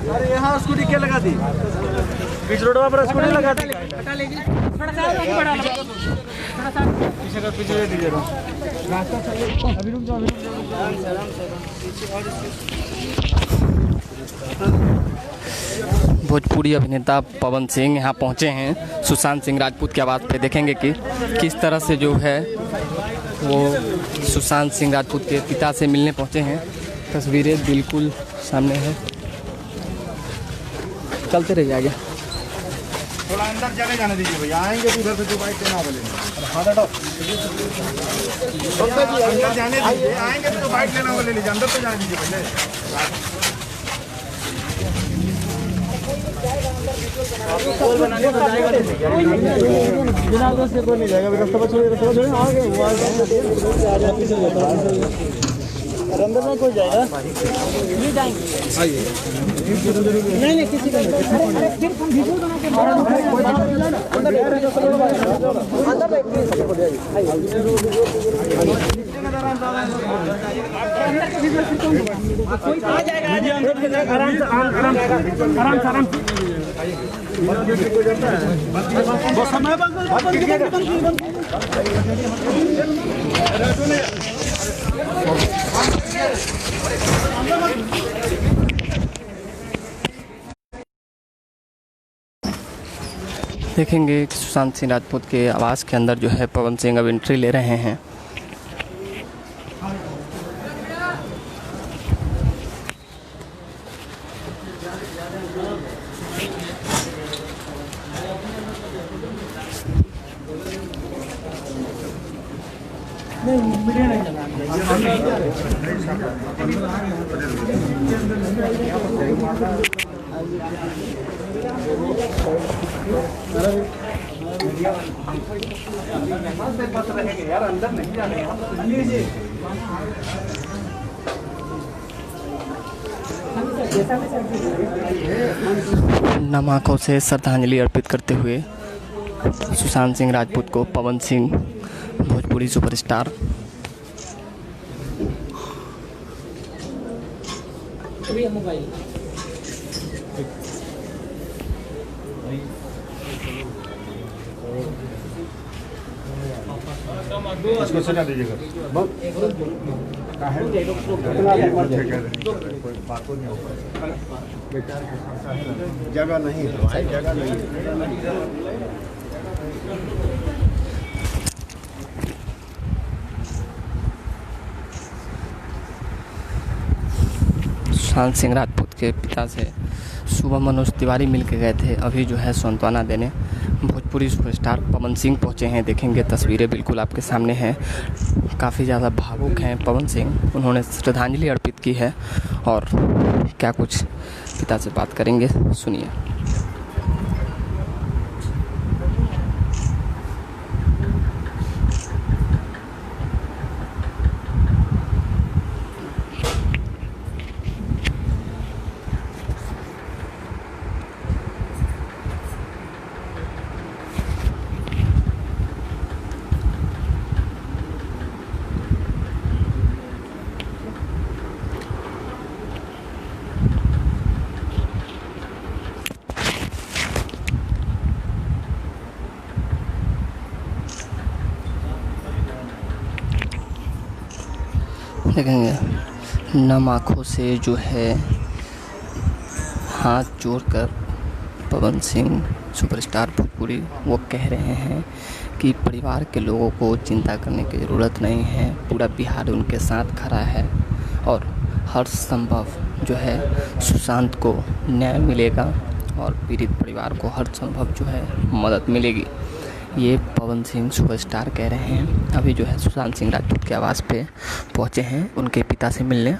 अरे यहाँ स्कूटी क्या लगा दी? बीच रोड पर स्कूटी लगा दी। पीछे का पीछे दीजिए रास्ता सही। अभी रुक जाओ, भोजपुरी अभिनेता पवन सिंह यहाँ पहुँचे हैं सुशांत सिंह राजपूत के आवाज़ पे। देखेंगे कि किस तरह से जो है वो सुशांत सिंह राजपूत के पिता से मिलने पहुँचे हैं। तस्वीरें बिल्कुल सामने है, चलते रहिए आगे। थोड़ा अंदर जाने दीजिए भैया, आएंगे तो उधर से जो बाइक लेना बोलेंगे। अंदर जाने दीजिए, आएंगे तो जो बाइक लेना वो ले लीजिए, अंदर तो जाने दीजिए पहले। से कोई नहीं जाएगा, रास्ता पर छोड़िए, रास्ता छोड़िए, आगे अंदर में कोई जाएगा नहीं, जाएंगे आइए। नहीं किसी का देखेंगे कि सुशांत सिंह राजपूत के आवास के अंदर जो है पवन सिंह अब एंट्री ले रहे हैं। यार अंदर नहीं जाने। नम आँखों से श्रद्धांजलि अर्पित करते हुए सुशांत सिंह राजपूत को पवन सिंह भोजपुरी सुपरस्टार इसको सजा दीजिएगा। जगह नहीं है भाई, जगह नहीं है। सुशांत सिंह राजपूत के पिता से सुबह मनोज तिवारी मिल के गए थे। अभी जो है सांत्वना देने भोजपुरी सुपरस्टार पवन सिंह पहुँचे हैं। देखेंगे तस्वीरें बिल्कुल आपके सामने हैं। काफ़ी ज़्यादा भावुक हैं पवन सिंह, उन्होंने श्रद्धांजलि अर्पित की है और क्या कुछ पिता से बात करेंगे, सुनिए। देखेंगे नम आँखों से जो है हाथ जोड़कर पवन सिंह सुपरस्टार भोजपुरी वो कह रहे हैं कि परिवार के लोगों को चिंता करने की ज़रूरत नहीं है, पूरा बिहार उनके साथ खड़ा है और हर संभव जो है सुशांत को न्याय मिलेगा और पीड़ित परिवार को हर संभव जो है मदद मिलेगी। ये पवन सिंह सुपरस्टार कह रहे हैं। अभी जो है सुशांत सिंह राजपूत के आवास पे पहुंचे हैं उनके पिता से मिलने।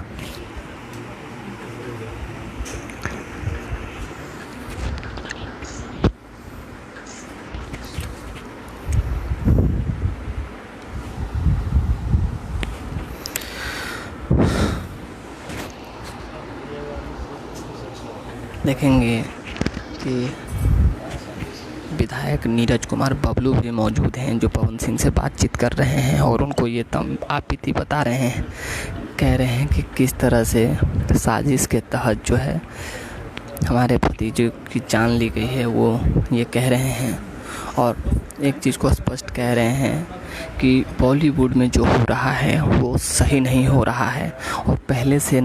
देखेंगे कि विधायक नीरज कुमार बबलू भी मौजूद हैं जो पवन सिंह से बातचीत कर रहे हैं और उनको ये आपत्ति बता रहे हैं। कह रहे हैं कि किस तरह से साजिश के तहत जो है हमारे भतीजे की जान ली गई है वो ये कह रहे हैं, और एक चीज़ को स्पष्ट कह रहे हैं कि बॉलीवुड में जो हो रहा है वो सही नहीं हो रहा है, और पहले से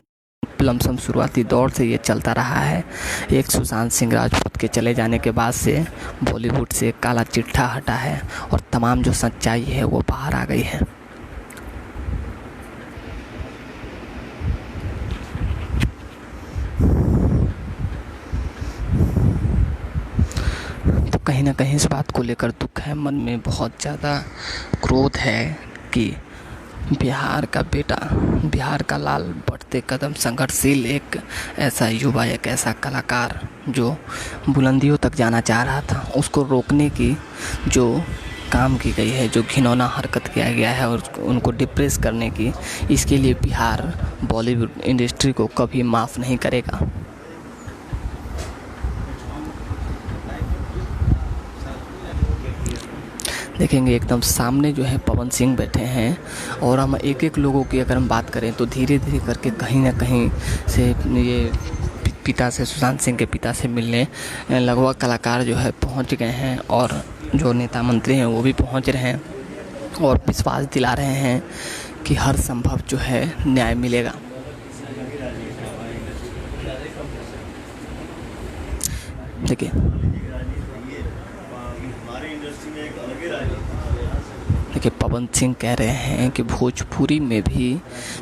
लमसम शुरुआती दौर से ये चलता रहा है। एक सुशांत सिंह राजपूत के चले जाने के बाद से बॉलीवुड से काला चिट्ठा हटा है और तमाम जो सच्चाई है वो बाहर आ गई है। तो कहीं ना कहीं इस बात को लेकर दुख है, मन में बहुत ज़्यादा क्रोध है कि बिहार का बेटा, बिहार का लाल बढ़ते कदम संघर्षशील एक ऐसा युवा, एक ऐसा कलाकार जो बुलंदियों तक जाना चाह रहा था, उसको रोकने की जो काम की गई है, जो घिनौना हरकत किया गया है और उनको डिप्रेस करने की, इसके लिए बिहार बॉलीवुड इंडस्ट्री को कभी माफ़ नहीं करेगा। देखेंगे एकदम सामने जो है पवन सिंह बैठे हैं, और हम एक एक लोगों की अगर हम बात करें तो धीरे धीरे करके कहीं ना कहीं से ये पिता से, सुशांत सिंह के पिता से मिलने लगभग कलाकार जो है पहुंच गए हैं, और जो नेता मंत्री हैं वो भी पहुंच रहे हैं और विश्वास दिला रहे हैं कि हर संभव जो है न्याय मिलेगा। देखिए पवन सिंह कह रहे हैं कि भोजपुरी में भी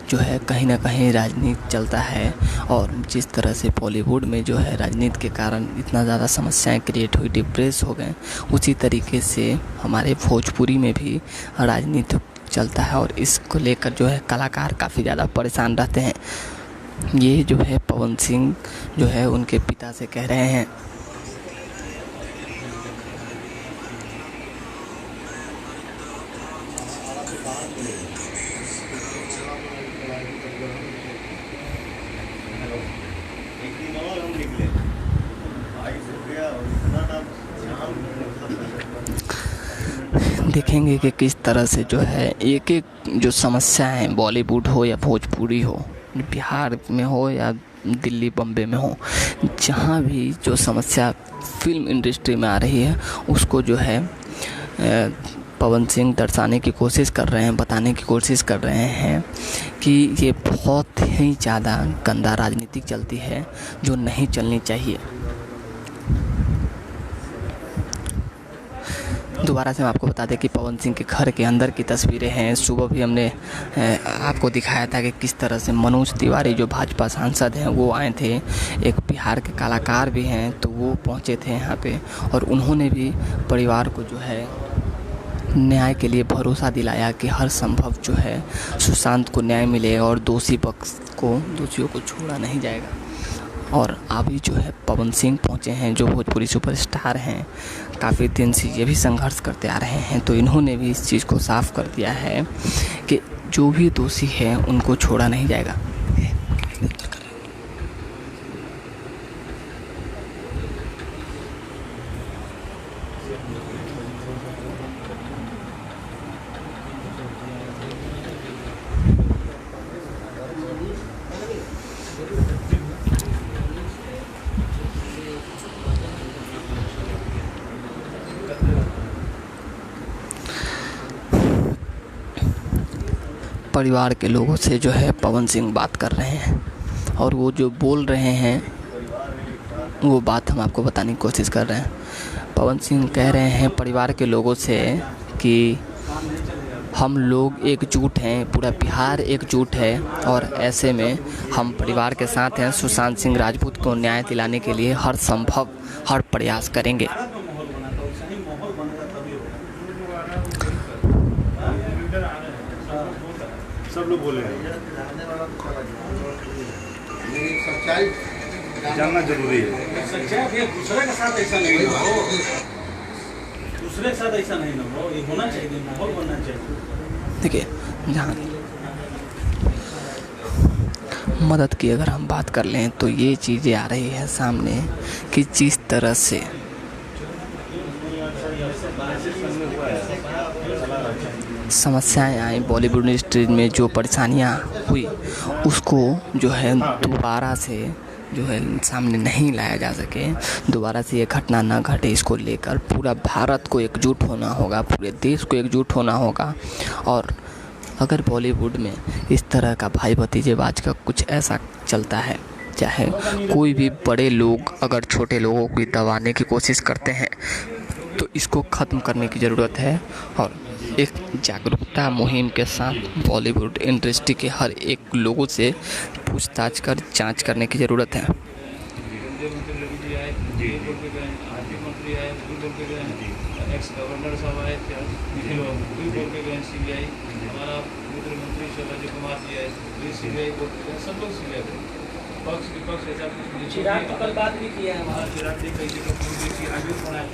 जो है कहीं ना कहीं राजनीति चलता है, और जिस तरह से बॉलीवुड में जो है राजनीति के कारण इतना ज़्यादा समस्याएं क्रिएट हुई, डिप्रेस हो गए, उसी तरीके से हमारे भोजपुरी में भी राजनीति चलता है, और इसको लेकर जो है कलाकार काफ़ी ज़्यादा परेशान रहते हैं। ये जो है पवन सिंह जो है उनके पिता से कह रहे हैं। देखेंगे कि किस तरह से जो है एक एक जो समस्याएं, बॉलीवुड हो या भोजपुरी हो, बिहार में हो या दिल्ली बम्बे में हो, जहाँ भी जो समस्या फिल्म इंडस्ट्री में आ रही है उसको जो है पवन सिंह दर्शाने की कोशिश कर रहे हैं, बताने की कोशिश कर रहे हैं कि ये बहुत ही ज़्यादा गंदा राजनीति चलती है जो नहीं चलनी चाहिए। दोबारा से हम आपको बता दें कि पवन सिंह के घर के अंदर की तस्वीरें हैं। सुबह भी हमने आपको दिखाया था कि किस तरह से मनोज तिवारी जो भाजपा सांसद हैं वो आए थे, एक बिहार के कलाकार भी हैं तो वो पहुंचे थे यहाँ पे, और उन्होंने भी परिवार को जो है न्याय के लिए भरोसा दिलाया कि हर संभव जो है सुशांत को न्याय मिले और दोषियों को छोड़ा नहीं जाएगा। और अभी जो है पवन सिंह पहुंचे हैं जो भोजपुरी सुपरस्टार हैं, काफ़ी दिन से ये भी संघर्ष करते आ रहे हैं, तो इन्होंने भी इस चीज़ को साफ कर दिया है कि जो भी दोषी है उनको छोड़ा नहीं जाएगा। परिवार के लोगों से जो है पवन सिंह बात कर रहे हैं, और वो जो बोल रहे हैं वो बात हम आपको बताने की कोशिश कर रहे हैं। पवन सिंह कह रहे हैं परिवार के लोगों से कि हम लोग एकजुट हैं, पूरा बिहार एकजुट है, और ऐसे में हम परिवार के साथ हैं। सुशांत सिंह राजपूत को न्याय दिलाने के लिए हर संभव हर प्रयास करेंगे। सब लोग बोले हैं, सच्चाई जानना जरूरी है। सच्चाई दूसरे के साथ ऐसा नहीं हो, दूसरे के साथ ऐसा नहीं हो, ये होना चाहिए, माहौल बनना चाहिए। देखिए जहाँ मदद की अगर हम बात कर लें तो ये चीज़ें आ रही है सामने कि जिस तरह से समस्याएं आई बॉलीवुड इंडस्ट्री में, जो परेशानियां हुई उसको जो है दोबारा से जो है सामने नहीं लाया जा सके, दोबारा से ये घटना ना घटे, इसको लेकर पूरा भारत को एकजुट होना होगा, पूरे देश को एकजुट होना होगा। और अगर बॉलीवुड में इस तरह का भाई भतीजेबाज का कुछ ऐसा चलता है, चाहे कोई भी बड़े लोग अगर छोटे लोगों को दबाने की कोशिश करते हैं, तो इसको ख़त्म करने की ज़रूरत है। और एक जागरूकता मुहिम के साथ बॉलीवुड इंडस्ट्री के हर एक लोगों से पूछताछ कर जांच करने की ज़रूरत है। गवर्नर साहब आए थे, CBI, हमारा मित्र मंत्री शिवराज कुमार जी आए, CBI को सब लोग CBI पक्ष विपक्ष ऐसा कुछ चिराग तो कल बात भी किया है हमारा। चिराग जी कई जगह पूरी थी, आगे पढ़ा है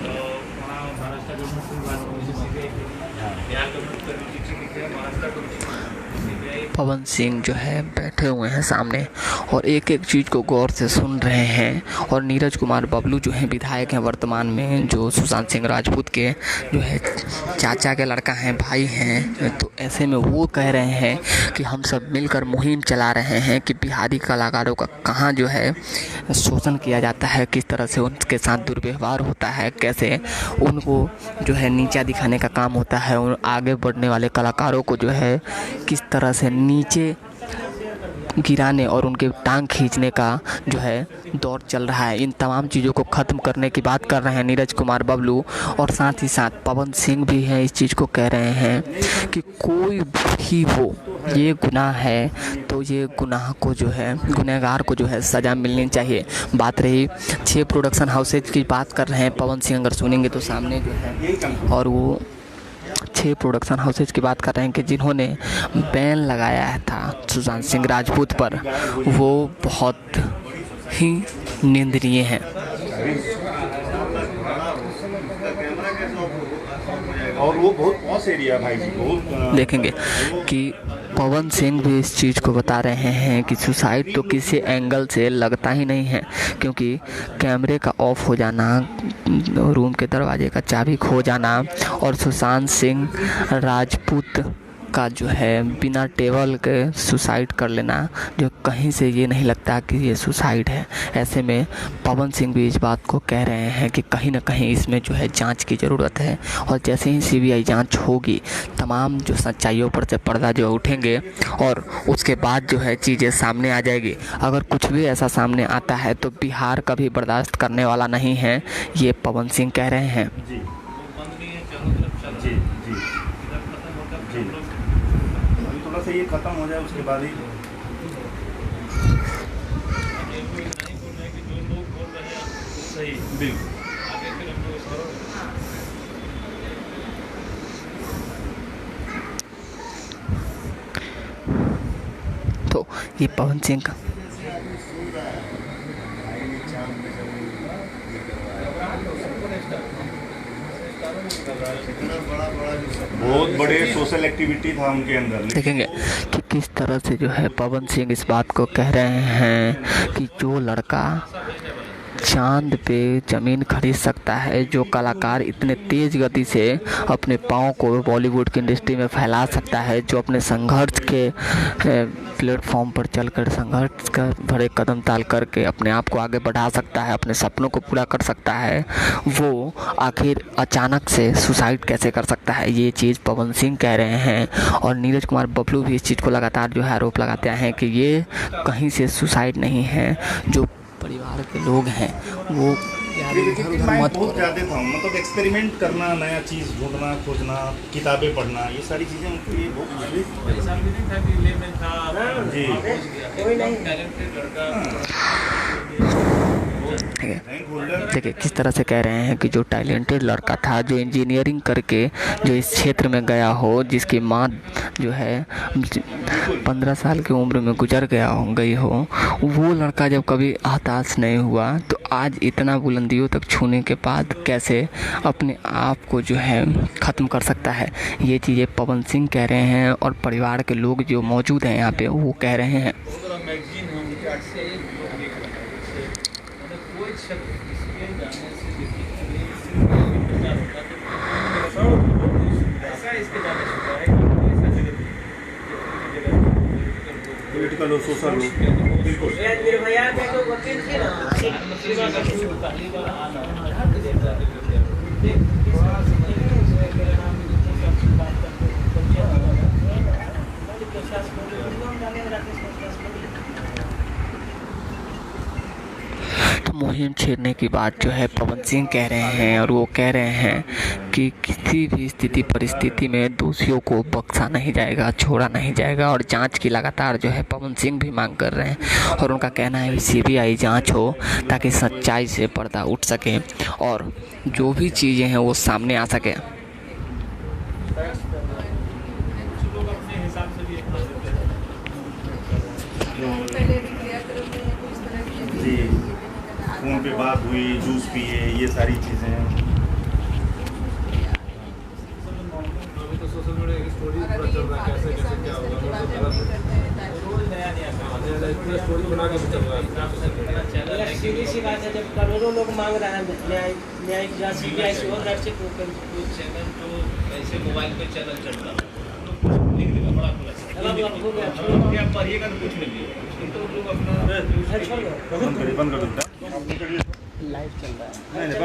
वहाँ महाराष्ट्र गवर्नमेंट से बात हुई, CBI बिहार गवर्नमेंट कर चिट्ठी लिखे है, महाराष्ट्र को पवन सिंह जो है बैठे हुए हैं सामने और एक एक चीज़ को गौर से सुन रहे हैं। और नीरज कुमार बबलू जो हैं विधायक हैं वर्तमान में, जो सुशांत सिंह राजपूत के जो है चाचा के लड़का हैं, भाई हैं, तो ऐसे में वो कह रहे हैं कि हम सब मिलकर मुहिम चला रहे हैं कि बिहारी कलाकारों का कहाँ जो है शोषण किया जाता है, किस तरह से उनके साथ दुर्व्यवहार होता है, कैसे उनको जो है नीचा दिखाने का काम होता है, उन आगे बढ़ने वाले कलाकारों को जो है किस तरह से नीचे गिराने और उनके टांग खींचने का जो है दौर चल रहा है। इन तमाम चीज़ों को ख़त्म करने की बात कर रहे हैं नीरज कुमार बबलू। और साथ ही साथ पवन सिंह भी हैं, इस चीज़ को कह रहे हैं कि कोई भी हो, ये गुनाह है तो ये गुनाह को जो है, गुनहगार को जो है सज़ा मिलनी चाहिए। बात रही 6 प्रोडक्शन हाउसेज की बात कर रहे हैं पवन सिंह, अगर सुनेंगे तो सामने जो है, और वो 6 प्रोडक्शन हाउसेज की बात कर रहे हैं कि जिन्होंने बैन लगाया था सुशांत सिंह राजपूत पर, वो बहुत ही निंदनीय है। और वो बहुत पॉस एरिया भाई जी, बहुत देखेंगे कि पवन सिंह भी इस चीज़ को बता रहे हैं कि सुसाइड तो किसी एंगल से लगता ही नहीं है, क्योंकि कैमरे का ऑफ हो जाना, रूम के दरवाजे का चाबी खो जाना और सुशांत सिंह राजपूत का जो है बिना टेबल के सुसाइड कर लेना, जो कहीं से ये नहीं लगता कि ये सुसाइड है। ऐसे में पवन सिंह भी इस बात को कह रहे हैं कि कहीं ना कहीं इसमें जो है जांच की ज़रूरत है। और जैसे ही CBI जांच होगी, तमाम जो सच्चाइयों पर से पर्दा जो उठेंगे और उसके बाद जो है चीज़ें सामने आ जाएगी। अगर कुछ भी ऐसा सामने आता है तो बिहार कभी बर्दाश्त करने वाला नहीं है, ये पवन सिंह कह रहे हैं। जी थोड़ा सा ये खत्म हो जाए उसके बाद ही सही बिल्कुल। आगे फिर हम लोग तो ये पवन सिंह का बहुत बड़े सोशल एक्टिविटी था उनके अंदर। देखेंगे कि किस तरह से जो है पवन सिंह इस बात को कह रहे हैं कि जो लड़का चांद पे ज़मीन खरीद सकता है, जो कलाकार इतने तेज़ गति से अपने पाँव को बॉलीवुड की इंडस्ट्री में फैला सकता है, जो अपने संघर्ष के प्लेटफॉर्म पर चलकर संघर्ष का भरे कदम ताल करके अपने आप को आगे बढ़ा सकता है, अपने सपनों को पूरा कर सकता है, वो आखिर अचानक से सुसाइड कैसे कर सकता है? ये चीज़ पवन सिंह कह रहे हैं। और नीरज कुमार बबलू भी इस चीज़ को लगातार जो है आरोप लगाते हैं कि ये कहीं से सुसाइड नहीं है, जो परिवार के लोग हैं वो मत बहुत ज़्यादा था, मतलब एक्सपेरिमेंट करना, नया चीज़ ढूंढना, खोजना, किताबें पढ़ना, ये सारी चीज़ें उनके लिए बहुत ऐसा भी नहीं था कि ले में था जी कोई नहीं टैलेंटेड लड़का। देखिए किस तरह से कह रहे हैं कि जो टैलेंटेड लड़का था, जो इंजीनियरिंग करके जो इस क्षेत्र में गया हो, जिसकी माँ जो है 15 साल की उम्र में गुजर गई हो, वो लड़का जब कभी हताश नहीं हुआ तो आज इतना बुलंदियों तक छूने के बाद कैसे अपने आप को जो है ख़त्म कर सकता है? ये चीज़ें पवन सिंह कह रहे हैं और परिवार के लोग जो मौजूद हैं यहाँ पे वो कह रहे हैं। पॉलिटिकल हो सोशल हो, बिल्कुल। तो मुहिम छेड़ने की बात जो है पवन सिंह कह रहे हैं, और वो कह रहे हैं कि किसी भी स्थिति परिस्थिति में दोषियों को बख्शा नहीं जाएगा, छोड़ा नहीं जाएगा, और जांच की लगातार जो है पवन सिंह भी मांग कर रहे हैं। और उनका कहना है कि सीबीआई जांच हो ताकि सच्चाई से पर्दा उठ सके और जो भी चीज़ें हैं वो सामने आ सके। जी, फोन पे बात हुई, जूस पिए, ये सारी चीज़ें। अभी तो सोशल मीडिया की स्टोरी पूरा चल रहा है, कैसे कैसे क्या होगा, वो तो गलत है। पूरा स्टोरी बना के चल रहा है। सीधी सी बात है, जब करोड़ों लोग मांग रहे हैं न्यायिक जांच सीबीआई से और राज्य को चैनल जो ऐसे मोबाइल पे चैनल चल रहा है, लिख देगा बड़ा खुला आप पढ़िएगा तो कुछ नहीं तो लोग अपना बंद कर देता। लाइव चल रहा है। नहीं,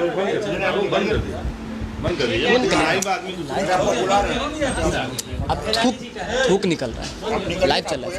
बंद कर दीजिए। लाइव आदमी अब थूक निकल रहा है, लाइव चल रहा है।